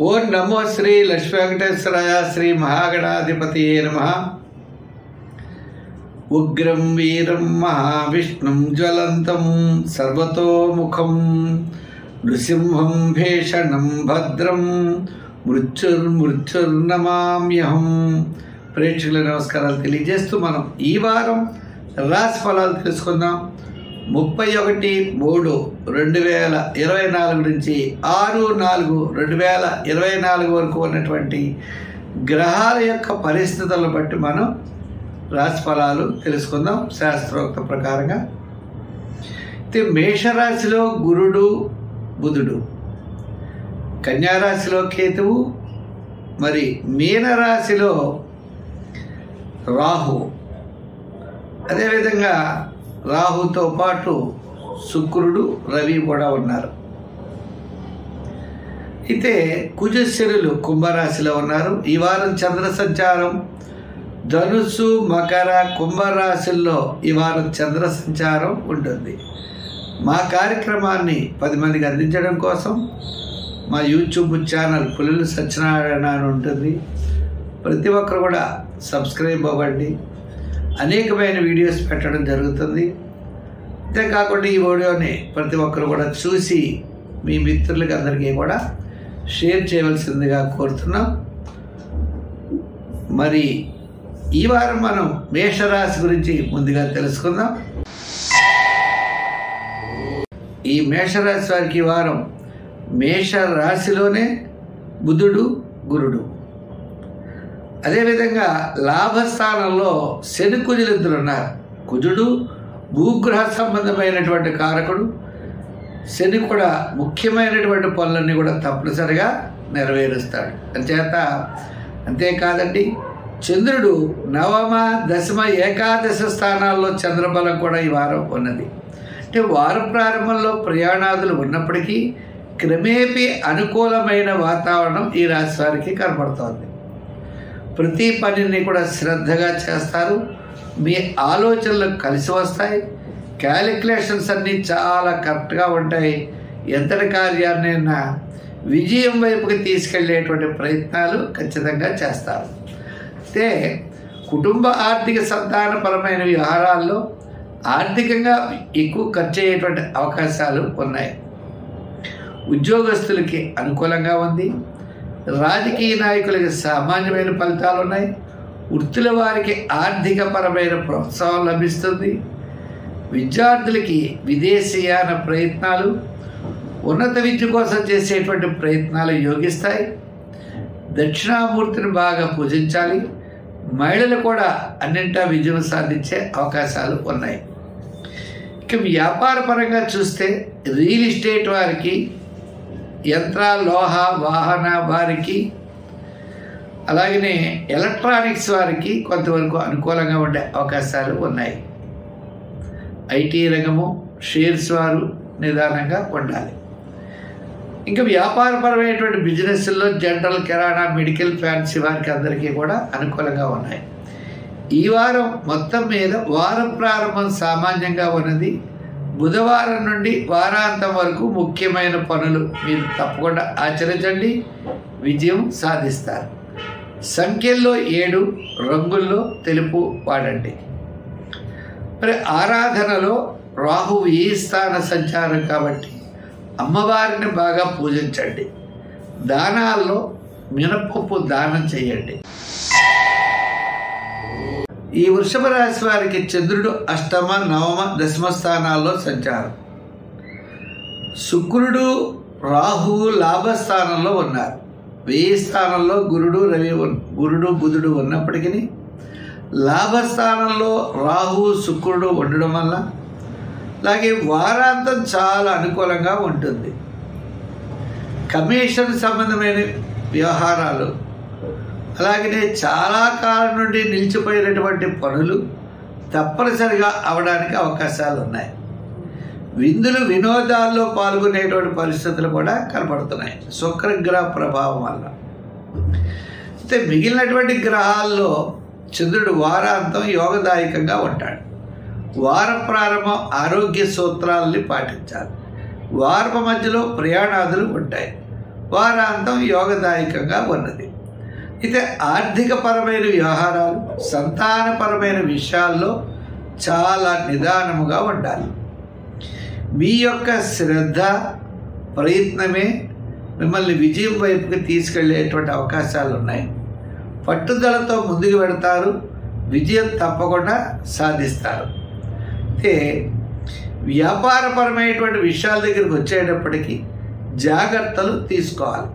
ఓం నమో శ్రీ లక్ష్మీ వెంకటేశ్వరాయ శ్రీ మహాగణాధిపతియే నమః. ఉగ్రం వీరం మహావిష్ణుం జ్వలంతం సర్వతోముఖం నృసింహం భీషణం భద్రం మృత్యుర్నమామ్యహం. ప్రేక్షకుల నమస్కారాలు తెలియజేస్తూ మనం ఈ వారం రాశి ఫలాలు తెలుసుకుందాం. 31/3/2024 నుంచి 6/4/2024 వరకు ఉన్నటువంటి గ్రహాల యొక్క పరిస్థితులను బట్టి మనం రాశి ఫలాలు తెలుసుకుందాం శాస్త్రోక్త ప్రకారంగా. అయితే మేషరాశిలో గురుడు బుధుడు, కన్యారాశిలో కేతువు, మరి మీనరాశిలో రాహు, అదేవిధంగా రాహుతో పాటు శుక్రుడు రవి కూడా ఉన్నారు. అయితే కుజశనులు కుంభరాశిలో ఉన్నారు. ఈ వారం చంద్ర సంచారం ధనుస్సు మకర కుంభరాశుల్లో ఈ వారం చంద్ర సంచారం ఉంటుంది. మా కార్యక్రమాన్ని 10 మందికి అందించడం కోసం మా యూట్యూబ్ ఛానల్ పుల్లల సత్యనారాయణ అని ఉంటుంది. ప్రతి ఒక్కరు కూడా సబ్స్క్రైబ్ అవ్వండి. అనేకమైన వీడియోస్ పెట్టడం జరుగుతుంది. అంతేకాకుండా ఈ వీడియోని ప్రతి ఒక్కరు కూడా చూసి మీ మిత్రులకి అందరికీ కూడా షేర్ చేయవలసిందిగా కోరుతున్నాం. మరి ఈ వారం మనం మేషరాశి గురించి ముందుగా తెలుసుకుందాం. ఈ మేషరాశి వారికి ఈ వారం మేషరాశిలోనే బుధుడు గురుడు, అదేవిధంగా లాభస్థానంలో శని కుజులు ఇద్దరు ఉన్నారు. కుజుడు భూగ్రహ సంబంధమైనటువంటి కారకుడు. శని కూడా ముఖ్యమైనటువంటి పనులన్నీ కూడా తప్పనిసరిగా నెరవేరుస్తాడు. అంతేకాదండి, చంద్రుడు నవమ దశమ ఏకాదశ స్థానాల్లో చంద్రబలం కూడా ఈ వారం ఉన్నది. అంటే వారం ప్రారంభంలో ప్రయాణాదులు ఉన్నప్పటికీ క్రమేపీ అనుకూలమైన వాతావరణం ఈ రాశి వారికి కనపడుతోంది. ప్రతి పనిని కూడా శ్రద్ధగా చేస్తారు. మీ ఆలోచనలు కలిసి వస్తాయి. క్యాలిక్యులేషన్స్ అన్నీ చాలా కరెక్ట్గా ఉంటాయి. ఎంతటి కార్యాన్నైనా విజయం వైపుకి తీసుకెళ్లేటువంటి ప్రయత్నాలు ఖచ్చితంగా చేస్తారు. అయితే కుటుంబ ఆర్థిక సంతానపరమైన వ్యవహారాల్లో ఆర్థికంగా ఎక్కువ ఖర్చు అయ్యేటువంటి అవకాశాలు ఉన్నాయి. ఉద్యోగస్తులకి అనుకూలంగా ఉంది. రాజకీయ నాయకులకి సామాన్యమైన ఫలితాలు ఉన్నాయి. వృత్తుల వారికి ఆర్థిక పరమైన ప్రోత్సాహం లభిస్తుంది. విద్యార్థులకి విదేశీయాన ప్రయత్నాలు, ఉన్నత విద్య కోసం చేసేటువంటి ప్రయత్నాలు యోగిస్తాయి. దక్షిణామూర్తిని బాగా పూజించాలి. మహిళలు కూడా అన్నింటా విజయం సాధించే అవకాశాలు ఉన్నాయి. ఇక వ్యాపార పరంగా చూస్తే రియల్ ఎస్టేట్ వారికి, యంత్ర లోహ వాహన వారికి, అలాగనే ఎలక్ట్రానిక్స్ వారికి కొంతవరకు అనుకూలంగా ఉండే అవకాశాలు ఉన్నాయి. ఐటీ రంగము, షేర్స్ వారు నిదానంగా ఉండాలి. ఇంకా వ్యాపారపరమైనటువంటి బిజినెస్ల్లో జనరల్, కిరాణా, మెడికల్, ఫ్యాన్సీ వారికి అందరికీ కూడా అనుకూలంగా ఉన్నాయి. ఈ వారం మొత్తం మీద వారం ప్రారంభం సామాన్యంగా ఉన్నది. బుధవారం నుండి వారాంతం వరకు ముఖ్యమైన పనులు మీరు తప్పకుండా ఆచరించండి, విజయం సాధిస్తారు. సంఖ్యల్లో 7, రంగుల్లో తెలుపు వాడండి. మరి ఆరాధనలో రాహువు ఈ స్థాన సంచారం కాబట్టి అమ్మవారిని బాగా పూజించండి. దానాల్లో మినపప్పు దానం చేయండి. ఈ వృషభ రాశి వారికి చంద్రుడు అష్టమ, నవమ, దశమ స్థానాల్లో సంచారం. శుక్రుడు రాహువు లాభస్థానంలో ఉన్నారు. 1000 స్థానంలో గురుడు బుధుడు ఉన్నప్పటికీ లాభస్థానంలో రాహువు శుక్రుడు ఉండడం వల్ల అలాగే వారాంతం చాలా అనుకూలంగా ఉంటుంది. కమిషన్ సంబంధమైన వ్యవహారాలు, అలాగనే చాలా కాలం నుండి నిలిచిపోయినటువంటి పనులు తప్పనిసరిగా అవడానికి అవకాశాలు ఉన్నాయి. విందులు వినోదాల్లో పాల్గొనేటువంటి పరిస్థితులు కూడా కనపడుతున్నాయి శుక్రగ్రహ ప్రభావం వల్ల. అయితే మిగిలినటువంటి గ్రహాల్లో చంద్రుడు వారాంతం యోగదాయకంగా ఉంటాడు. వార ప్రారంభం ఆరోగ్య సూత్రాలని పాటించాలి. వారపు మధ్యలో ప్రయాణాదులు ఉంటాయి. వారాంతం యోగదాయకంగా ఉన్నది. అయితే ఆర్థికపరమైన వ్యవహారాలు, సంతానపరమైన విషయాల్లో చాలా నిదానముగా ఉండాలి. మీ యొక్క శ్రద్ధ, ప్రయత్నమే మిమ్మల్ని విజయం వైపుకి తీసుకెళ్లేటువంటి అవకాశాలు ఉన్నాయి. పట్టుదలతో ముందుకు వెడతారు, విజయం తప్పకుండా సాధిస్తారు. అయితే వ్యాపారపరమైనటువంటి విషయాల దగ్గరికి వచ్చేటప్పటికీ జాగ్రత్తలు తీసుకోవాలి.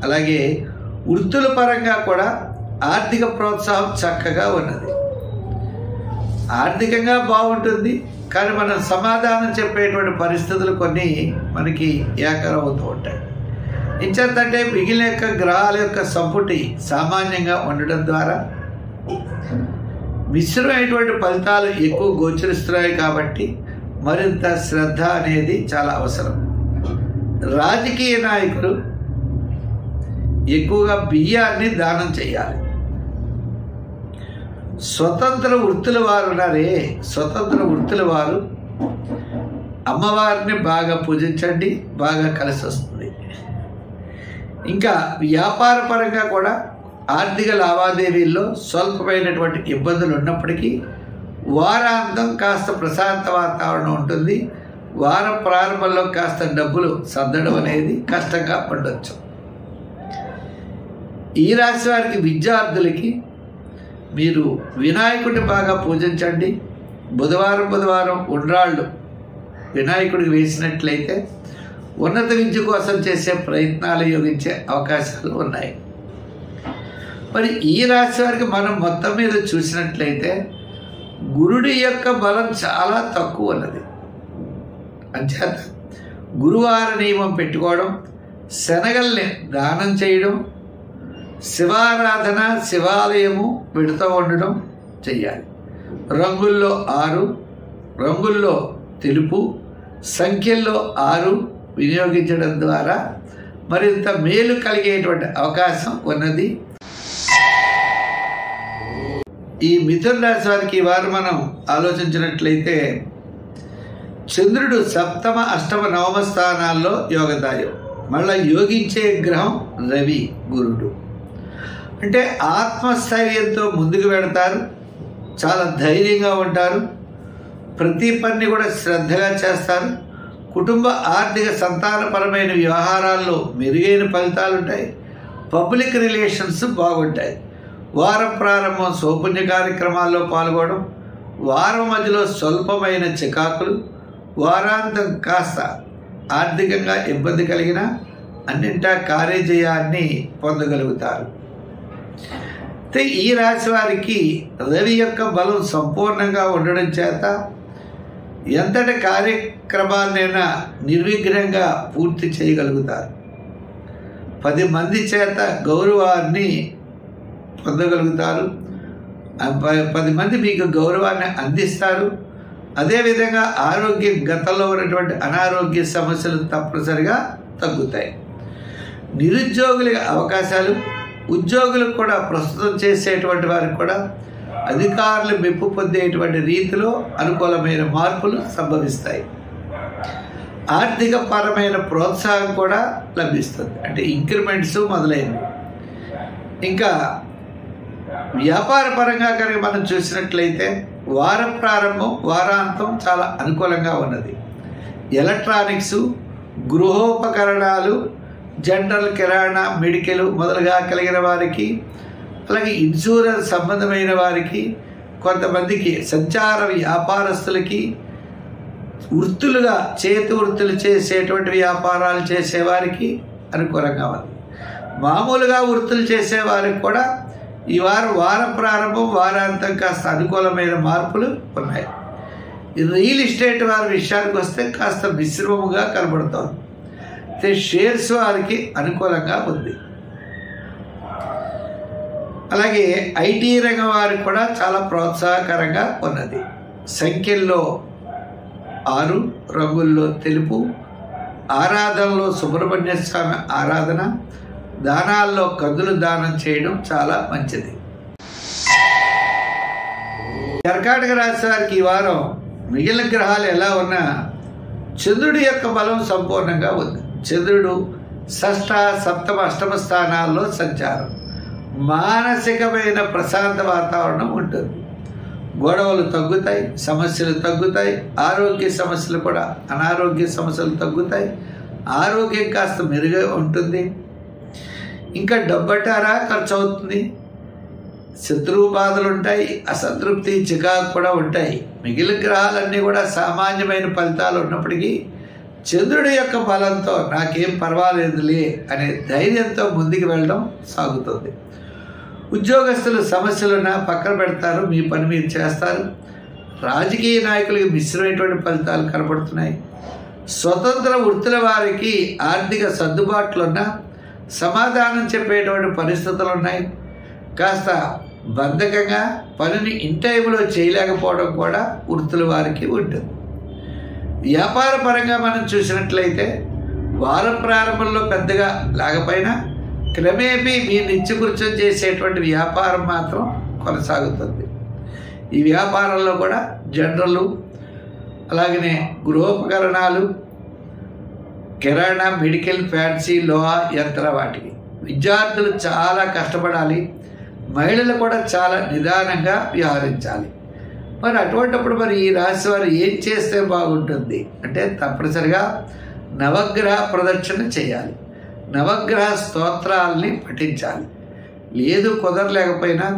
అలాగే వృత్తుల పరంగా కూడా ఆర్థిక ప్రోత్సాహం చక్కగా ఉన్నది. ఆర్థికంగా బాగుంటుంది, కానీ మనం సమాధానం చెప్పేటువంటి పరిస్థితులు కొన్ని మనకి ఏకరం అవుతూ ఉంటాయి. ఇంచేతంటే మిగిలిన యొక్క గ్రహాల యొక్క సంపుటి సామాన్యంగా ఉండడం ద్వారా మిశ్రమైనటువంటి ఫలితాలు ఎక్కువ గోచరిస్తున్నాయి. కాబట్టి మరింత శ్రద్ధ అనేది చాలా అవసరం. రాజకీయ నాయకులు ఎక్కువగా బియ్యాన్ని దానం చేయాలి. స్వతంత్ర వృత్తుల వారు ఉన్నారే, స్వతంత్ర వృత్తుల వారు అమ్మవారిని బాగా పూజించండి, బాగా కలిసి వస్తుంది. ఇంకా వ్యాపార పరంగా కూడా ఆర్థిక లావాదేవీల్లో స్వల్పమైనటువంటి ఇబ్బందులు ఉన్నప్పటికీ వారాంతం కాస్త ప్రశాంత వాతావరణం ఉంటుంది. వారం ప్రారంభంలో కాస్త డబ్బులు సర్దడం అనేది కష్టంగా ఉండొచ్చు. ఈ రాశి వారికి, విద్యార్థులకి మీరు వినాయకుడిని బాగా పూజించండి. బుధవారం ఉండ్రాళ్ళు వినాయకుడికి వేసినట్లయితే ఉన్నత విద్య కోసం చేసే ప్రయత్నాలు యోగించే అవకాశాలు ఉన్నాయి. మరి ఈ రాశి వారికి మనం మొత్తం మీద చూసినట్లయితే గురుడి యొక్క బలం చాలా తక్కువ ఉన్నది. అంచేత గురువార నియమం పెట్టుకోవడం, శనగల్ని దానం చేయడం, శివారాధన, శివాలయము పెడుతూ ఉండడం చెయ్యాలి. రంగుల్లో 6, రంగుల్లో తెలుపు, సంఖ్యల్లో 6 వినియోగించడం ద్వారా మరింత మేలు కలిగేటువంటి అవకాశం ఉన్నది. ఈ మిథున రాశి వారికి ఈ వారం మనం ఆలోచించినట్లయితే చంద్రుడు సప్తమ, అష్టమ, నవమ స్థానాల్లో యోగదాయం. మళ్ళా యోగించే గ్రహం రవి, గురుడు. అంటే ఆత్మస్థైర్యంతో ముందుకు వెడతారు, చాలా ధైర్యంగా ఉంటారు, ప్రతి పని కూడా శ్రద్ధగా చేస్తారు. కుటుంబ, ఆర్థిక, సంతానపరమైన వ్యవహారాల్లో మెరుగైన ఫలితాలు ఉంటాయి. పబ్లిక్ రిలేషన్స్ బాగుంటాయి. వారం ప్రారంభం సౌపుణ్య కార్యక్రమాల్లో పాల్గొనడం, వారం మధ్యలో స్వల్పమైన చికాకులు, వారాంతం కాస్త ఆర్థికంగా ఇబ్బంది కలిగిన అన్నింటా కార్యజయాన్ని పొందగలుగుతారు. అయితే ఈ రాశి వారికి రవి యొక్క బలం సంపూర్ణంగా ఉండడం చేత ఎంతటి కార్యక్రమాలనైనా నిర్విఘ్నంగా పూర్తి చేయగలుగుతారు. 10 మంది చేత గౌరవాన్ని పొందగలుగుతారు. 10 మంది మీకు గౌరవాన్ని అందిస్తారు. అదేవిధంగా ఆరోగ్యం, గతంలో ఉన్నటువంటి అనారోగ్య సమస్యలు తప్పనిసరిగా తగ్గుతాయి. నిరుద్యోగుల అవకాశాలు, ఉద్యోగులకు కూడా ప్రస్తుతం చేసేటువంటి వారికి కూడా అధికారులు మెప్పు పొందేటువంటి రీతిలో అనుకూలమైన మార్పులు సంభవిస్తాయి. ఆర్థిక పరమైన ప్రోత్సాహం కూడా లభిస్తుంది, అంటే ఇంక్రిమెంట్స్ మొదలైనవి. ఇంకా వ్యాపార పరంగా కనుక మనం చూసినట్లయితే వారం ప్రారంభం, వారాంతం చాలా అనుకూలంగా ఉన్నది. ఎలక్ట్రానిక్స్, గృహోపకరణాలు, జనరల్, కిరాణా, మెడికల్ మొదలుగా కలిగిన వారికి, అలాగే ఇన్సూరెన్స్ సంబంధమైన వారికి, కొంతమందికి సంచార వ్యాపారస్తులకి, వృత్తులుగా చేతి వృత్తులు చేసేటువంటి వ్యాపారాలు చేసేవారికి అనుకూలంగా ఉంది. మామూలుగా వృత్తులు చేసేవారికి కూడా ఈ వారం ప్రారంభం, వారాంతం కాస్త అనుకూలమైన మార్పులు ఉన్నాయి. రియల్ ఎస్టేట్ వారి విషయానికి వస్తే కాస్త మిశ్రమముగా కనబడుతోంది. షేర్స్ వారికి అనుకూలంగా ఉంది. అలాగే ఐటీ రంగం వారికి కూడా చాలా ప్రోత్సాహకరంగా ఉన్నది. సంఖ్యల్లో 6, రంగుల్లో తెలుపు, ఆరాధనలో సుబ్రహ్మణ్య స్వామి ఆరాధన, దానాల్లో కందులు దానం చేయడం చాలా మంచిది. కర్కాటక రాశి వారికి ఈ వారం మిగిలిన గ్రహాలు ఎలా ఉన్నా చంద్రుడి యొక్క బలం సంపూర్ణంగా ఉంది. చంద్రుడు షష్ఠ, సప్తమ, అష్టమ స్థానాల్లో సంచారం. మానసికమైన ప్రశాంత వాతావరణం ఉంటుంది. గొడవలు తగ్గుతాయి, సమస్యలు తగ్గుతాయి, ఆరోగ్య సమస్యలు కూడా, అనారోగ్య సమస్యలు తగ్గుతాయి, ఆరోగ్యం కాస్త మెరుగ్గా ఉంటుంది. ఇంకా డబ్బటారా ఖర్చు అవుతుంది, శత్రువు బాధలు ఉంటాయి, అసంతృప్తి, చికాకు కూడా ఉంటాయి. మిగిలిన గ్రహాలన్నీ కూడా సామాన్యమైన ఫలితాలు ఉన్నప్పటికీ చంద్రుడి యొక్క బలంతో నాకేం పర్వాలేదులే అనే ధైర్యంతో ముందుకు వెళ్ళడం సాగుతుంది. ఉద్యోగస్తులు సమస్యలున్నా పక్కన పెడతారు, మీ పని మీరు చేస్తారు. రాజకీయ నాయకులకి మిశ్రమైనటువంటి ఫలితాలు కనపడుతున్నాయి. స్వతంత్ర వృత్తుల వారికి ఆర్థిక సర్దుబాట్లున్నా సమాధానం చెప్పేటువంటి పరిస్థితులు ఉన్నాయి. కాస్త బద్ధకంగా పనిని ఇన్ టైంలో చేయలేకపోవడం కూడా వృత్తుల వారికి ఉంటుంది. వ్యాపార పరంగా మనం చూసినట్లయితే వారం ప్రారంభంలో పెద్దగా లేకపోయినా క్రమేపీ మీ నిత్యకృత్యం చేసేటువంటి వ్యాపారం మాత్రం కొనసాగుతుంది. ఈ వ్యాపారంలో కూడా జనరల్, అలాగనే గృహోపకరణాలు, కిరాణా, మెడికల్, ఫ్యాన్సీ, లోహ, యంత్ర వాటికి విద్యార్థులు చాలా కష్టపడాలి. మహిళలు కూడా చాలా నిదానంగా వ్యవహరించాలి. మరి అటువంటిప్పుడు మరి ఈ రాశి వారు ఏం చేస్తే బాగుంటుంది అంటే తప్పనిసరిగా నవగ్రహ ప్రదక్షిణ చేయాలి, నవగ్రహ స్తోత్రాలని పఠించాలి. లేదు కుదరలేకపోయినా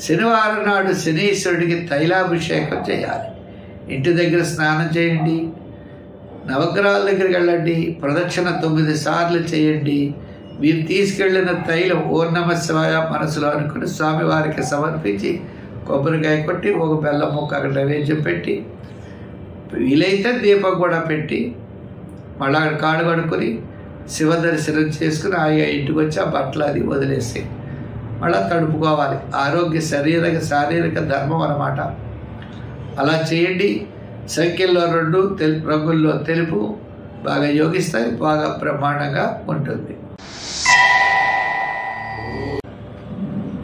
శనివారం నాడు శనీశ్వరుడికి తైలాభిషేకం చేయాలి. ఇంటి దగ్గర స్నానం చేయండి, నవగ్రహాల దగ్గరికి వెళ్ళండి, ప్రదక్షిణ 9 సార్లు చేయండి. మీరు తీసుకెళ్ళిన తైలం ఓం నమః శివాయ మనసులో అనుకుని స్వామివారికి సమర్పించి కొబ్బరికాయ కొట్టి ఒక బెల్లం ముక్క అక్కడ నైవేద్యం పెట్టి, వీలైతే దీపం కూడా పెట్టి మళ్ళీ అక్కడ కాడు కడుక్కొని శివ దర్శనం చేసుకుని ఆయా ఇంటికి వచ్చి ఆ బట్టలు అది వదిలేసి మళ్ళీ తడుపుకోవాలి. ఆరోగ్య శారీరక ధర్మం అన్నమాట. అలా చేయండి. సంఖ్యల్లో 2, తెలుపు రంగుల్లో తెలుపు బాగా యోగిస్తాయి, బాగా బ్రహ్మాండంగా ఉంటుంది.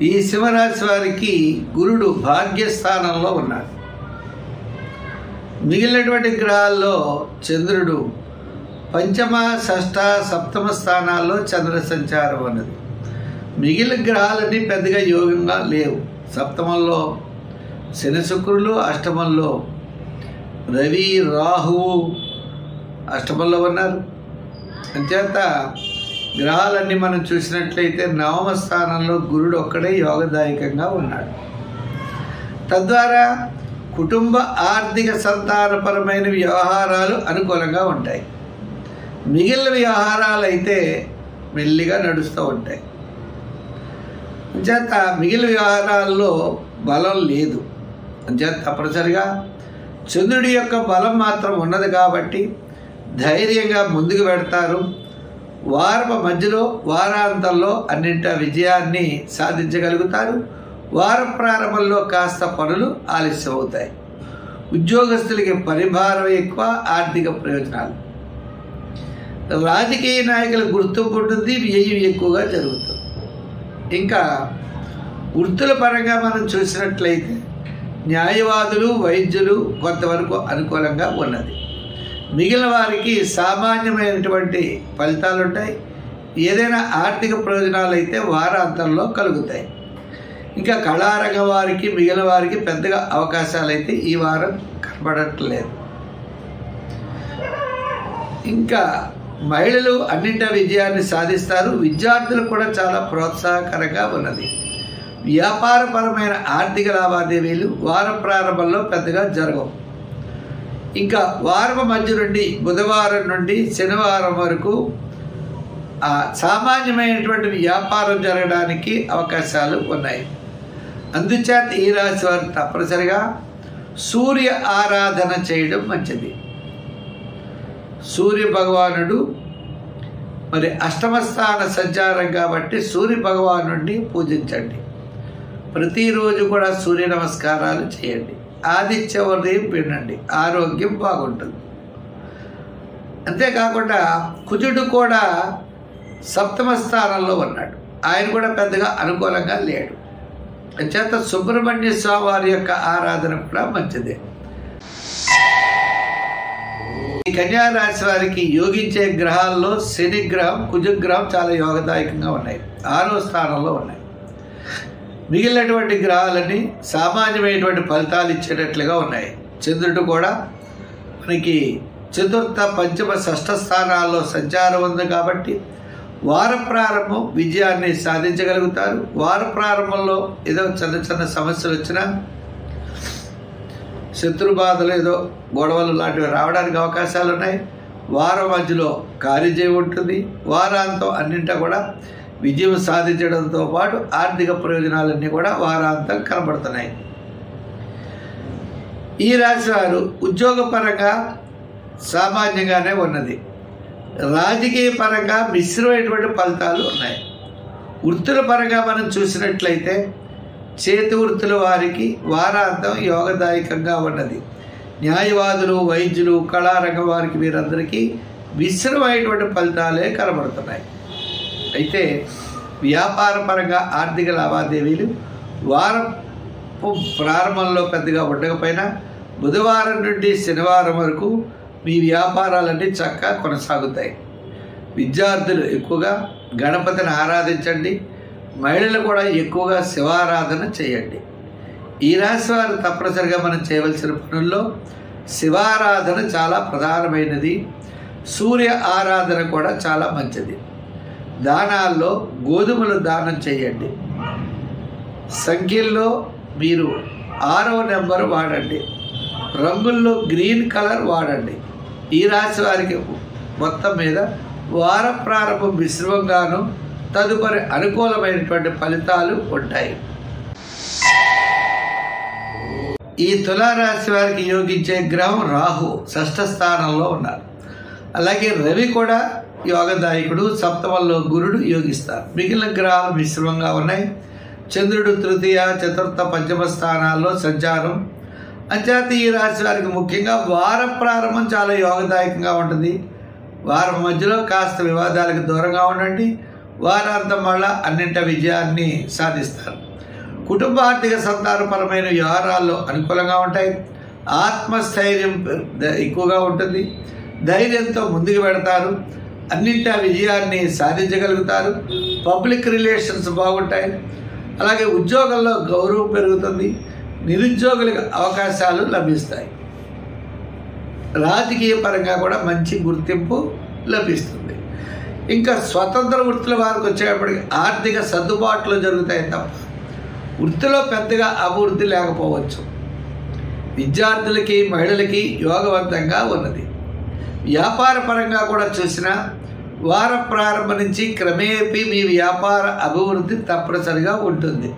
ఈ సింహరాశి వారికి గురుడు భాగ్యస్థానంలో ఉన్నాడు. మిగిలినటువంటి గ్రహాల్లో చంద్రుడు పంచమ, షష్ఠ, సప్తమ స్థానాల్లో చంద్ర సంచారం ఉన్నది. మిగిలిన గ్రహాలన్నీ పెద్దగా యోగంగా లేవు. సప్తమంలో శని శుక్రులు, అష్టమంలో రవి రాహువు అష్టమంలో ఉన్నారు. అంచేత గ్రహాలన్నీ మనం చూసినట్లయితే నవమ స్థానంలో గురుడు ఒక్కడే యోగదాయకంగా ఉన్నాడు. తద్వారా కుటుంబ ఆర్థిక సంతానపరమైన వ్యవహారాలు అనుకూలంగా ఉంటాయి. మిగిలిన వ్యవహారాలు అయితే మెల్లిగా నడుస్తూ ఉంటాయి. అంచేత మిగిలిన వ్యవహారాల్లో బలం లేదు. అంచేత తప్పనిసరిగా చంద్రుడి యొక్క బలం మాత్రం ఉన్నది కాబట్టి ధైర్యంగా ముందుకు పెడతారు. వారపు మధ్యలో వారాంతంలో అన్నింటా విజయాన్ని సాధించగలుగుతారు. వారం ప్రారంభంలో కాస్త పనులు ఆలస్యం అవుతాయి. ఉద్యోగస్తులకి పరిభారం ఎక్కువ, ఆర్థిక ప్రయోజనాలు. రాజకీయ నాయకుల గుర్తింపు ఉంటుంది, వ్యయం ఎక్కువగా జరుగుతుంది. ఇంకా వృత్తుల పరంగా మనం చూసినట్లయితే న్యాయవాదులు, వైద్యులు కొంతవరకు అనుకూలంగా ఉన్నది. మిగిలిన వారికి సామాన్యమైనటువంటి ఫలితాలు ఉంటాయి. ఏదైనా ఆర్థిక ప్రయోజనాలు అయితే వారాంతంలో కలుగుతాయి. ఇంకా కళారంగం వారికి, మిగిలిన వారికి పెద్దగా అవకాశాలు అయితే ఈ వారం కనబడట్లేదు. ఇంకా మహిళలు అన్నింటా విజయాన్ని సాధిస్తారు. విద్యార్థులకు కూడా చాలా ప్రోత్సాహకరంగా ఉన్నది. వ్యాపారపరమైన ఆర్థిక లావాదేవీలు వారం ప్రారంభంలో పెద్దగా జరగవు. ఇంకా వారం మధ్య నుండి బుధవారం నుండి శనివారం వరకు సామాన్యమైనటువంటి వ్యాపారం జరగడానికి అవకాశాలు ఉన్నాయి. అందుచేత ఈ రాశి వారు తప్పనిసరిగా సూర్య ఆరాధన చేయడం మంచిది. సూర్య భగవానుడు మరి అష్టమ స్థాన సంచారం కాబట్టి సూర్య భగవానుడిని పూజించండి. ప్రతిరోజు కూడా సూర్య నమస్కారాలు చేయండి. ఆదిత్య ఉదయం వినండి, ఆరోగ్యం బాగుంటుంది. అంతేకాకుండా కుజుడు కూడా సప్తమ స్థానంలో ఉన్నాడు. ఆయన కూడా పెద్దగా అనుకూలంగా లేడు. అంచేత సుబ్రహ్మణ్య స్వామి వారి యొక్క ఆరాధన కూడా మంచిదే. ఈ కన్యా రాశి వారికి యోగించే గ్రహాల్లో శని గ్రహం, కుజగ్రహం చాలా యోగదాయకంగా ఉన్నాయి, 6వ స్థానంలో ఉన్నాయి. మిగిలినటువంటి గ్రహాలన్నీ సామాన్యమైనటువంటి ఫలితాలు ఇచ్చేటట్లుగా ఉన్నాయి. చంద్రుడు కూడా మనకి చతుర్థ, పంచమ, షష్ఠ స్థానాల్లో సంచారం ఉంది కాబట్టి వార ప్రారంభం విజయాన్ని సాధించగలుగుతారు. వార ప్రారంభంలో ఏదో చిన్న చిన్న సమస్యలు వచ్చినా, శత్రుబాధలు, ఏదో గొడవలు లాంటివి రావడానికి అవకాశాలు ఉన్నాయి. వారం మధ్యలో కార్యజయం ఉంటుంది. వారాంతం అన్నింటా కూడా విజయం సాధించడంతో పాటు ఆర్థిక ప్రయోజనాలన్నీ కూడా వారాంతం కనబడుతున్నాయి. ఈ రాశి వారు ఉద్యోగపరంగా సామాన్యంగానే ఉన్నది. రాజకీయ పరంగా మిశ్రమైనటువంటి ఫలితాలు ఉన్నాయి. వృత్తుల పరంగా మనం చూసినట్లయితే చేతి వృత్తుల వారికి వారాంతం యోగదాయకంగా ఉన్నది. న్యాయవాదులు, వైద్యులు, కళారంగం వారికి వీరందరికీ మిశ్రమైనటువంటి ఫలితాలే కనబడుతున్నాయి. అయితే వ్యాపార పరంగా ఆర్థిక లావాదేవీలు వారం ప్రారంభంలో పెద్దగా ఉండకపోయినా బుధవారం నుండి శనివారం వరకు మీ వ్యాపారాలన్నీ చక్కగా కొనసాగుతాయి. విద్యార్థులు ఎక్కువగా గణపతిని ఆరాధించండి. మహిళలు కూడా ఎక్కువగా శివారాధన చేయండి. ఈ రాశి వారు తప్పనిసరిగా మనం చేయవలసిన పనుల్లో శివారాధన చాలా ప్రధానమైనది. సూర్య ఆరాధన కూడా చాలా మంచిది. దానాల్లో గోధుమలు దానం చేయండి. సంఖ్యల్లో మీరు 6వ నెంబర్ వాడండి. రంగుల్లో గ్రీన్ కలర్ వాడండి. ఈ రాశి వారికి మొత్తం మీద వార ప్రారంభం మిశ్రమంగాను, తదుపరి అనుకూలమైనటువంటి ఫలితాలు ఉంటాయి. ఈ తులారాశి వారికి యోగించే గ్రహం రాహు 6వ స్థానంలో ఉన్నారు. అలాగే రవి కూడా యోగదాయకుడు, సప్తమంలో గురుడు యోగిస్తారు. మిగిలిన గ్రహాలు మిశ్రమంగా ఉన్నాయి. చంద్రుడు తృతీయ, చతుర్థ, పంచమ స్థానాల్లో సంచారం. అంచేత ఈ రాశి వారికి ముఖ్యంగా వార ప్రారంభం చాలా యోగదాయకంగా ఉంటుంది. వారం మధ్యలో కాస్త వివాదాలకు దూరంగా ఉండండి. వారాంతం వల్ల అన్నింటి విజయాన్ని సాధిస్తారు. కుటుంబ ఆర్థిక సంతానపరమైన వ్యవహారాల్లో అనుకూలంగా ఉంటాయి. ఆత్మస్థైర్యం ఎక్కువగా ఉంటుంది. ధైర్యంతో ముందుకు పెడతారు. అన్నింటా విజయాన్ని సాధించగలుగుతారు. పబ్లిక్ రిలేషన్స్ బాగుంటాయి. అలాగే ఉద్యోగంలో గౌరవం పెరుగుతుంది. నిరుద్యోగులకు అవకాశాలు లభిస్తాయి. రాజకీయ పరంగా కూడా మంచి గుర్తింపు లభిస్తుంది. ఇంకా స్వతంత్ర వృత్తుల వారికి వచ్చేటప్పటికి ఆర్థిక సర్దుబాట్లు జరుగుతాయి తప్ప వృత్తిలో పెద్దగా అభివృద్ధి లేకపోవచ్చు. విద్యార్థులకి, మహిళలకి యోగవంతంగా ఉన్నది. వ్యాపార పరంగా కూడా చూసినా వార ప్రారంభం నుంచి క్రమేపీ మీ వ్యాపార అభివృద్ధి తప్పనిసరిగా ఉంటుంది.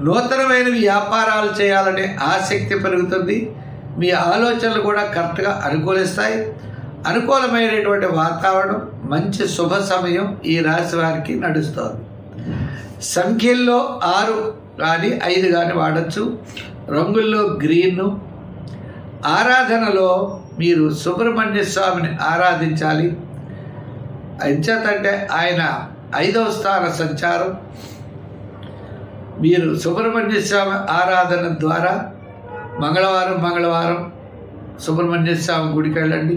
నూతనమైన వ్యాపారాలు చేయాలనే ఆసక్తి పెరుగుతుంది. మీ ఆలోచనలు కూడా కరెక్ట్గా అనుకూలిస్తాయి. అనుకూలమైనటువంటి వాతావరణం, మంచి శుభ సమయం ఈ రాశి వారికి నడుస్తుంది. సంఖ్యల్లో 6 కానీ 5 కానీ వాడచ్చు. రంగుల్లో గ్రీను. ఆరాధనలో మీరు సుబ్రహ్మణ్య స్వామిని ఆరాధించాలి. ఎంచేతంటే ఆయన 5వ స్థాన సంచారం. మీరు సుబ్రహ్మణ్య స్వామి ఆరాధన ద్వారా మంగళవారం సుబ్రహ్మణ్య స్వామి గుడికి వెళ్ళండి.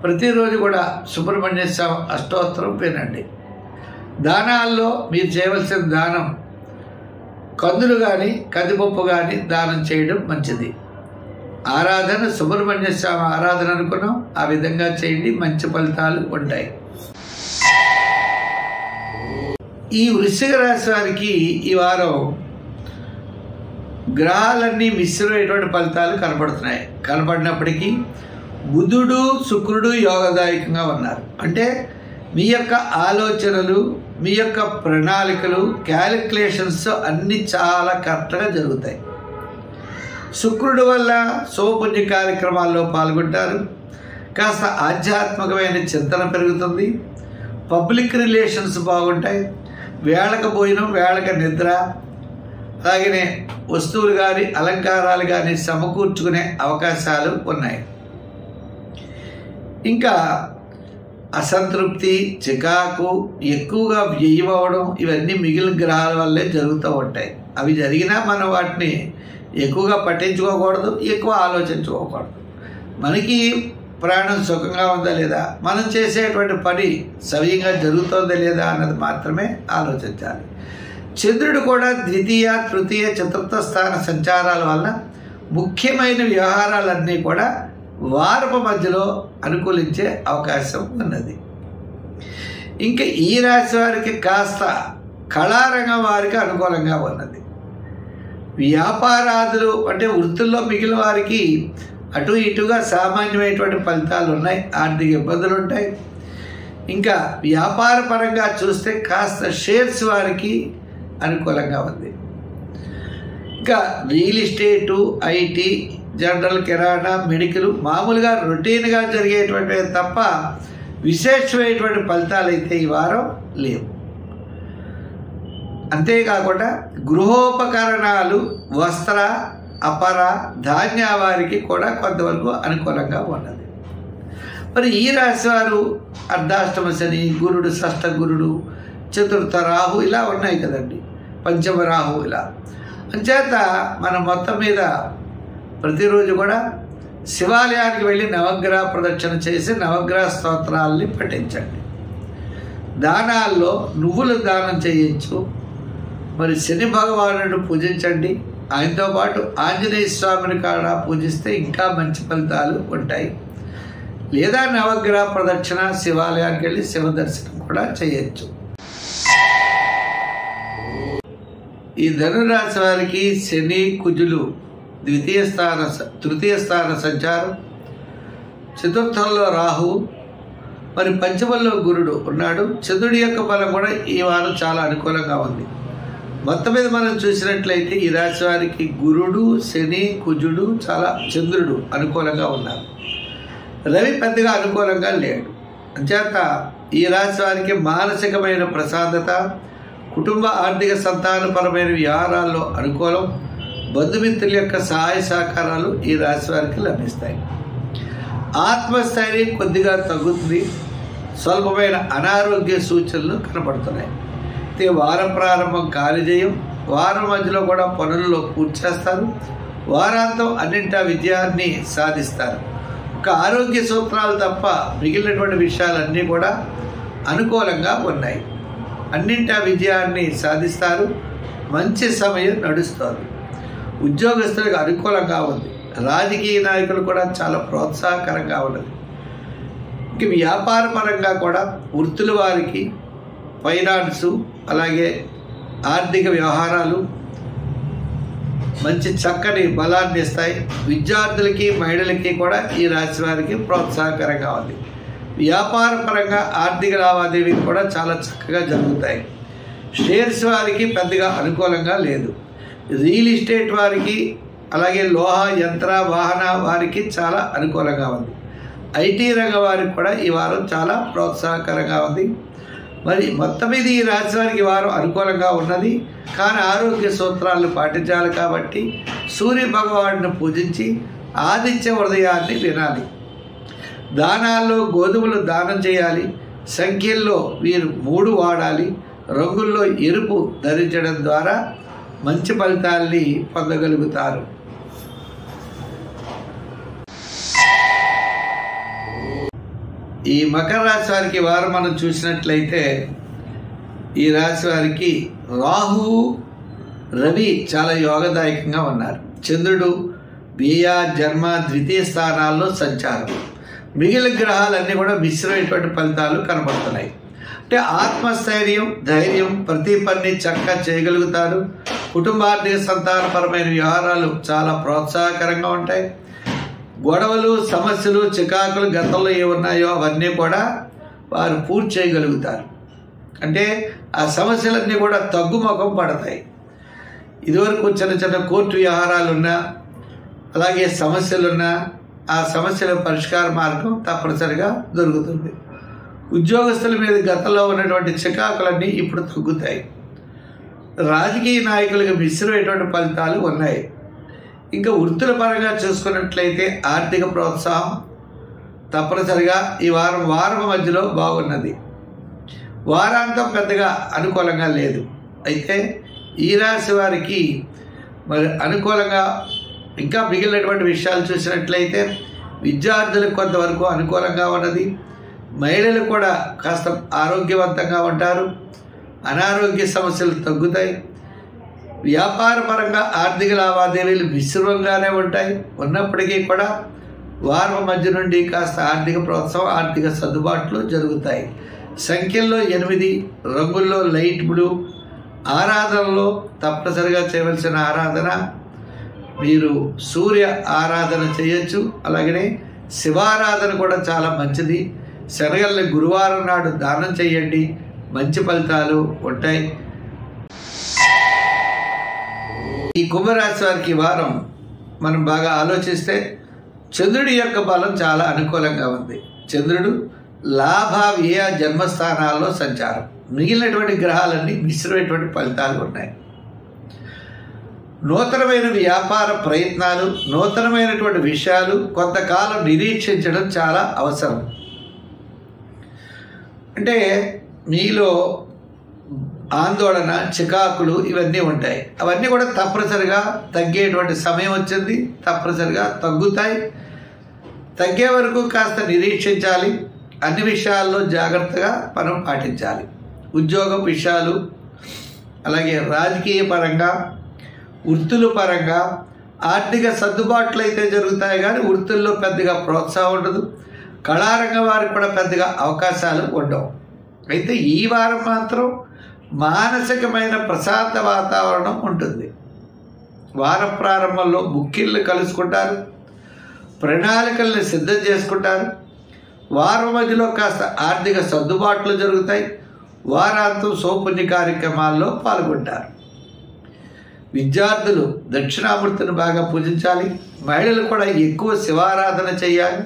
ప్రతిరోజు కూడా సుబ్రహ్మణ్య స్వామి అష్టోత్తరం వినండి. దానాల్లో మీరు చేయవలసిన దానం కందులు కానీ, కందిపప్పు కానీ దానం చేయడం మంచిది. ఆరాధన సుబ్రహ్మణ్య స్వామి ఆరాధన అనుకున్నాం, ఆ విధంగా చేయండి, మంచి ఫలితాలు ఉంటాయి. ఈ వృశ్చిక రాశి వారికి ఈ వారం గ్రహాలన్నీ మిశ్రమైనటువంటి ఫలితాలు కనపడినప్పటికీ బుధుడు, శుక్రుడు యోగదాయకంగా ఉన్నారు. అంటే మీ యొక్క ఆలోచనలు, మీ యొక్క ప్రణాళికలు, క్యాలిక్యులేషన్స్ అన్నీ చాలా కరెక్ట్గా జరుగుతాయి. శుక్రుడు వల్ల శుభపుణ్య కార్యక్రమాల్లో పాల్గొంటారు. కాస్త ఆధ్యాత్మికమైన చింతన పెరుగుతుంది. పబ్లిక్ రిలేషన్స్ బాగుంటాయి. వేళక భోజనం, వేళక నిద్ర, అలాగనే వస్తువులు కానీ, అలంకారాలు కానీ సమకూర్చుకునే అవకాశాలు ఉన్నాయి. ఇంకా అసంతృప్తి, చికాకు, ఎక్కువగా వ్యయం అవ్వడం, ఇవన్నీ మిగిలిన గ్రహాల వల్లే జరుగుతూ ఉంటాయి. అవి జరిగినా మనం వాటిని ఎక్కువగా పట్టించుకోకూడదు, ఎక్కువ ఆలోచించుకోకూడదు. మనకి ప్రయాణం సుఖంగా ఉందా లేదా, మనం చేసేటువంటి పని సవ్యంగా జరుగుతుందా లేదా అన్నది మాత్రమే ఆలోచించాలి. చంద్రుడు కూడా ద్వితీయ, తృతీయ, చతుర్థ స్థాన సంచారాల వల్ల ముఖ్యమైన వ్యవహారాలన్నీ కూడా వారపు మధ్యలో అనుకూలించే అవకాశం ఉన్నది. ఇంకా ఈ రాశి వారికి కాస్త కళారంగం వారికి అనుకూలంగా ఉన్నది. వ్యాపారాదులు అంటే వృత్తుల్లో మిగిలిన వారికి అటు ఇటుగా సామాన్యమైనటువంటి ఫలితాలు ఉన్నాయి, ఆర్థిక ఇబ్బందులు ఉంటాయి. ఇంకా వ్యాపార పరంగా చూస్తే కాస్త షేర్స్ వారికి అనుకూలంగా ఉంది. ఇంకా real estate, IT, general, kirana, medical మామూలుగా రొటీన్గా జరిగేటువంటి తప్ప విశేషమైనటువంటి ఫలితాలు అయితే ఈ వారం లేవు. అంతేకాకుండా గృహోపకరణాలు, వస్త్ర, అపర, ధాన్య వారికి కూడా కొంతవరకు అనుకూలంగా ఉన్నది. మరి ఈ రాశి వారు అర్ధాష్టమ శని, గురుడు, షష్ఠ గురుడు, చతుర్థ రాహు ఇలా ఉన్నాయి కదండి, పంచమ రాహు ఇలా. అంచేత మనం మొత్తం మీద ప్రతిరోజు కూడా శివాలయానికి వెళ్ళి నవగ్రహ ప్రదక్షిణ చేసి నవగ్రహ స్తోత్రాలని పఠించండి. దానాల్లో నువ్వులు దానం చేయొచ్చు. మరి శని భగవానుడు పూజించండి. ఆయనతో పాటు ఆంజనేయ స్వామిని కాడ పూజిస్తే ఇంకా మంచి ఫలితాలు ఉంటాయి. లేదా నవగ్రహ ప్రదక్షిణ, శివాలయానికి వెళ్ళి శివ దర్శనం కూడా చేయొచ్చు. ఈ ధనురాశి వారికి శని, కుజులు తృతీయ స్థాన సంచారం, చతుర్థంలో రాహు, మరి పంచమంలో గురుడు ఉన్నాడు. చంద్రుడి యొక్క బలం కూడా ఈ వారం చాలా అనుకూలంగా ఉంది. మొత్తం మీద మనం చూసినట్లయితే ఈ రాశి వారికి గురుడు, శని, కుజుడు, చంద్రుడు అనుకూలంగా ఉన్నారు. రవి పెద్దగా అనుకూలంగా లేడు. అంచేత ఈ రాశి వారికి మానసికమైన ప్రశాంతత, కుటుంబ ఆర్థిక సంతానపరమైన వ్యవహారాల్లో అనుకూలం, బంధుమిత్రుల యొక్క సహాయ సహకారాలు ఈ రాశి వారికి లభిస్తాయి. ఆత్మస్థైర్యం కొద్దిగా తగ్గుతుంది. స్వల్పమైన అనారోగ్య సూచనలు కనబడుతున్నాయి. అయితే వారం ప్రారంభం కార్యజయం, వారం మధ్యలో కూడా పనుల్లో పూర్తి చేస్తారు. వారాంతం అన్నింటా విజయాన్ని సాధిస్తారు. ఒక ఆరోగ్య సూత్రాలు తప్ప మిగిలినటువంటి విషయాలన్నీ కూడా అనుకూలంగా ఉన్నాయి. అన్నింటా విజయాన్ని సాధిస్తారు. మంచి సమయం నడుస్తారు. ఉద్యోగస్తులకు అనుకూలంగా ఉంది. రాజకీయ నాయకులు కూడా చాలా ప్రోత్సాహకరంగా ఉన్నది. ఇంక వ్యాపార పరంగా కూడా వృత్తుల వారికి ఫైనాన్సు, అలాగే ఆర్థిక వ్యవహారాలు మంచి చక్కని బలాన్ని ఇస్తాయి. విద్యార్థులకి, మహిళలకి కూడా ఈ రాశి వారికి ప్రోత్సాహకరంగా ఉంది. వ్యాపార పరంగా ఆర్థిక లావాదేవీలు కూడా చాలా చక్కగా జరుగుతాయి. షేర్స్ వారికి పెద్దగా అనుకూలంగా లేదు. రియల్ ఎస్టేట్ వారికి, అలాగే లోహ, యంత్ర, వాహన వారికి చాలా అనుకూలంగా ఉంది. ఐటీ రంగం వారికి కూడా ఈ వారం చాలా ప్రోత్సాహకరంగా ఉంది. మరి మొత్తం మీద ఈ రాశి వారికి ఈ వారం అనుకూలంగా ఉన్నది. కానీ ఆరోగ్య సూత్రాలను పాటించాలి. కాబట్టి సూర్య భగవానుడిని పూజించి ఆదిత్య హృదయాన్ని వినాలి. దానాల్లో గోధుమలు దానం చేయాలి. సంఖ్యల్లో వీరు 3 వాడాలి. రంగుల్లో ఎరుపు ధరించడం ద్వారా మంచి ఫలితాల్ని పొందగలుగుతారు. ఈ మకర రాశి వారికి వారం మనం చూసినట్లయితే ఈ రాశి వారికి రాహు, రవి చాలా యోగదాయకంగా ఉన్నారు. చంద్రుడు వ్యయ, జన్మ, ద్వితీయ స్థానాల్లో సంచారం. మిగిలిన గ్రహాలన్నీ కూడా మిశ్రమైనటువంటి ఫలితాలు కనబడుతున్నాయి. అంటే ఆత్మస్థైర్యం, ధైర్యం, ప్రతి పని చక్కగా చేయగలుగుతారు. కుటుంబార్థిక సంతానపరమైన వ్యవహారాలు చాలా ప్రోత్సాహకరంగా ఉంటాయి. గొడవలు, సమస్యలు, చికాకులు గతంలో ఏమున్నాయో అవన్నీ కూడా వారు పూర్తి చేయగలుగుతారు. అంటే ఆ సమస్యలన్నీ కూడా తగ్గుముఖం పడతాయి. ఇదివరకు చిన్న చిన్న కోర్టు వ్యవహారాలున్నా, అలాగే సమస్యలున్నా ఆ సమస్యల పరిష్కార మార్గం తప్పనిసరిగా దొరుకుతుంది. ఉద్యోగస్తుల మీద గతంలో ఉన్నటువంటి చికాకులన్నీ ఇప్పుడు తగ్గుతాయి. రాజకీయ నాయకులకు మిశ్రమైనటువంటి ఫలితాలు ఉన్నాయి. ఇంకా వృత్తుల పరంగా చూసుకున్నట్లయితే ఆర్థిక ప్రోత్సాహం తప్పనిసరిగా ఈ వారం మధ్యలో బాగున్నది. వారాంతం పెద్దగా అనుకూలంగా లేదు. అయితే ఈ రాశి వారికి మరి అనుకూలంగా ఇంకా మిగిలినటువంటి విషయాలు చూసినట్లయితే విద్యార్థులకు కొంతవరకు అనుకూలంగా ఉన్నది. మహిళలు కూడా కాస్త ఆరోగ్యవంతంగా ఉంటారు. అనారోగ్య సమస్యలు తగ్గుతాయి. వ్యాపారపరంగా ఆర్థిక లావాదేవీలు మిశ్రమంగానే ఉంటాయి. ఉన్నప్పటికీ కూడా వారం మధ్య నుండి కాస్త ఆర్థిక ప్రోత్సాహం, ఆర్థిక సర్దుబాట్లు జరుగుతాయి. సంఖ్యల్లో 8, రంగుల్లో లైట్ బ్లూ. ఆరాధనలో తప్పనిసరిగా చేయవలసిన ఆరాధన, మీరు సూర్య ఆరాధన చేయొచ్చు. అలాగనే శివారాధన కూడా చాలా మంచిది. శనగల్ని గురువారం నాడు దానం చేయండి, మంచి ఫలితాలు ఉంటాయి. ఈ కుంభరాశి వారికి వారం మనం బాగా ఆలోచిస్తే చంద్రుడి యొక్క బలం చాలా అనుకూలంగా ఉంది. చంద్రుడు లాభ వ్యయ జన్మస్థానాల్లో సంచారం. మిగిలినటువంటి గ్రహాలన్నీ మిశ్రమైనటువంటి ఫలితాలు ఉన్నాయి. నూతనమైన వ్యాపార ప్రయత్నాలు, నూతనమైనటువంటి విషయాలు కొంతకాలం నిరీక్షించడం చాలా అవసరం. అంటే మీలో ఆందోళన, చికాకులు ఇవన్నీ ఉంటాయి. అవన్నీ కూడా తప్పనిసరిగా తగ్గేటువంటి సమయం వచ్చింది. తప్పనిసరిగా తగ్గుతాయి. తగ్గే వరకు కాస్త నిరీక్షించాలి. అన్ని విషయాల్లో జాగ్రత్తగా మనం పాటించాలి. ఉద్యోగం విషయాలు, అలాగే రాజకీయ పరంగా, వృత్తుల పరంగా ఆర్థిక సర్దుబాట్లు అయితే జరుగుతాయి, కానీ వృత్తుల్లో పెద్దగా ప్రోత్సాహం ఉండదు. కళారంగం వారికి కూడా పెద్దగా అవకాశాలు ఉండవు. అయితే ఈ వారం మాత్రం మానసికమైన ప్రశాంత వాతావరణం ఉంటుంది. వార ప్రారంభంలో ముఖ్యుల్ని కలుసుకుంటారు, ప్రణాళికల్ని సిద్ధం చేసుకుంటారు. వారం మధ్యలో కాస్త ఆర్థిక సర్దుబాట్లు జరుగుతాయి. వారాంతం సౌపుణ్య కార్యక్రమాల్లో పాల్గొంటారు. విద్యార్థులు దక్షిణామూర్తిని బాగా పూజించాలి. మహిళలు కూడా ఎక్కువ శివారాధన చేయాలి.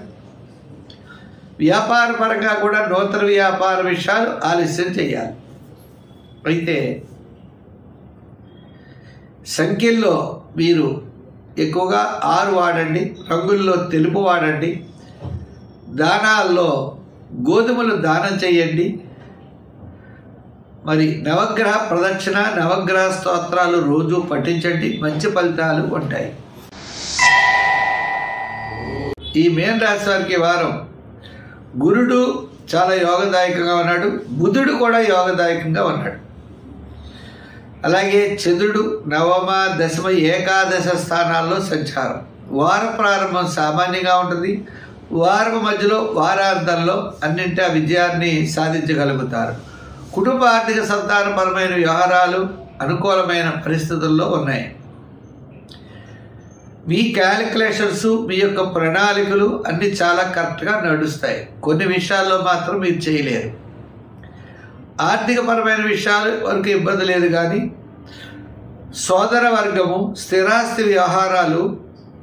వ్యాపార పరంగా కూడా నూతన వ్యాపార విషయాలు ఆలస్యం చేయాలి. అయితే సంఖ్యల్లో మీరు ఎక్కువగా 6 వాడండి, రంగుల్లో తెలుపు వాడండి, దానాల్లో గోధుమలు దానం చేయండి. మరి నవగ్రహ ప్రదక్షిణ, నవగ్రహ స్తోత్రాలు రోజు పఠించండి, మంచి ఫలితాలు ఉంటాయి. ఈ మేన రాశి వారికి వారం గురుడు చాలా యోగదాయకంగా ఉన్నాడు. బుధుడు కూడా యోగదాయకంగా ఉన్నాడు. అలాగే చంద్రుడు నవమ, దశమ, ఏకాదశ స్థానాల్లో సంచారం. వార ప్రారంభం సామాన్యంగా ఉంటుంది. వారం మధ్యలో, వారాంతంలో అన్నింటా విజయాన్ని సాధించగలుగుతారు. కుటుంబ ఆర్థిక సంతానపరమైన వ్యవహారాలు అనుకూలమైన పరిస్థితుల్లో ఉన్నాయి. మీ క్యాలిక్యులేషన్స్, మీ యొక్క ప్రణాళికలు అన్నీ చాలా కరెక్ట్గా నడుస్తాయి. కొన్ని విషయాల్లో మాత్రం మీరు చేయలేరు. ఆర్థికపరమైన విషయాల వరకు ఇబ్బంది లేదు, కానీ సోదర వర్గము, స్థిరాస్తి వ్యవహారాలు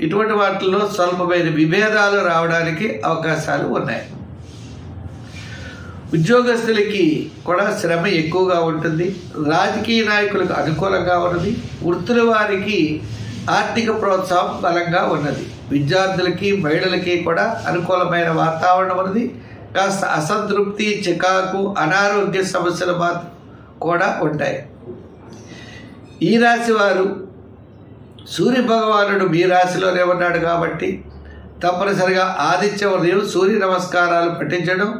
ఇటువంటి వాటిల్లో స్వల్పమైన విభేదాలు రావడానికి అవకాశాలు ఉన్నాయి. ఉద్యోగస్తులకి కూడా శ్రమ ఎక్కువగా ఉంటుంది. రాజకీయ నాయకులకు అనుకూలంగా ఉన్నది. వృత్తుల వారికి ఆర్థిక ప్రోత్సాహం బలంగా ఉన్నది. విద్యార్థులకి, మహిళలకి కూడా అనుకూలమైన వాతావరణం ఉన్నది. కాస్త అసంతృప్తి, చికాకు, అనారోగ్య సమస్యలు మాత్రం కూడా ఉంటాయి. ఈ రాశి వారు సూర్య భగవానుడు మీ రాశిలోనే ఉన్నాడు కాబట్టి తప్పనిసరిగా ఆదిత్య ఉదయం సూర్య నమస్కారాలు పఠించడం,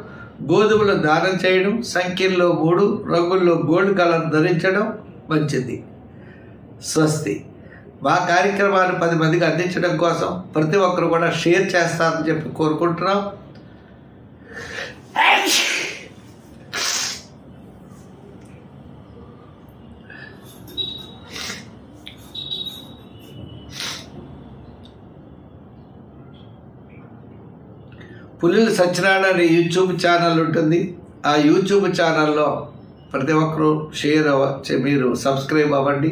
గోధుమలు దానం చేయడం, సంఖ్యల్లో 3, రంగుల్లో గోల్డ్ కలర్ ధరించడం మంచిది. స్వస్తి. మా కార్యక్రమాన్ని 10 మందికి అందించడం కోసం ప్రతి ఒక్కరు కూడా షేర్ చేస్తారని చెప్పి కోరుకుంటున్నాం. పులిల సత్యనారాయణ అనే యూట్యూబ్ ఛానల్ ఉంటుంది. ఆ యూట్యూబ్ ఛానల్లో ప్రతి ఒక్కరూ మీరు సబ్స్క్రైబ్ అవ్వండి.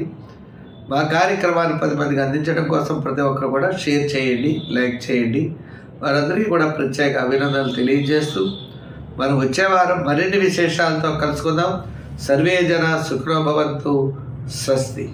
మా కార్యక్రమాన్ని 10 మందికి అందించడం కోసం ప్రతి ఒక్కరు కూడా షేర్ చేయండి, లైక్ చేయండి. వారందరికీ కూడా ప్రత్యేక అభినందనలు తెలియజేస్తూ మనం వచ్చే వారం మరిన్ని విశేషాలతో కలుసుకుందాం. సర్వే జన సుఖినో భవంతు. స్వస్తి.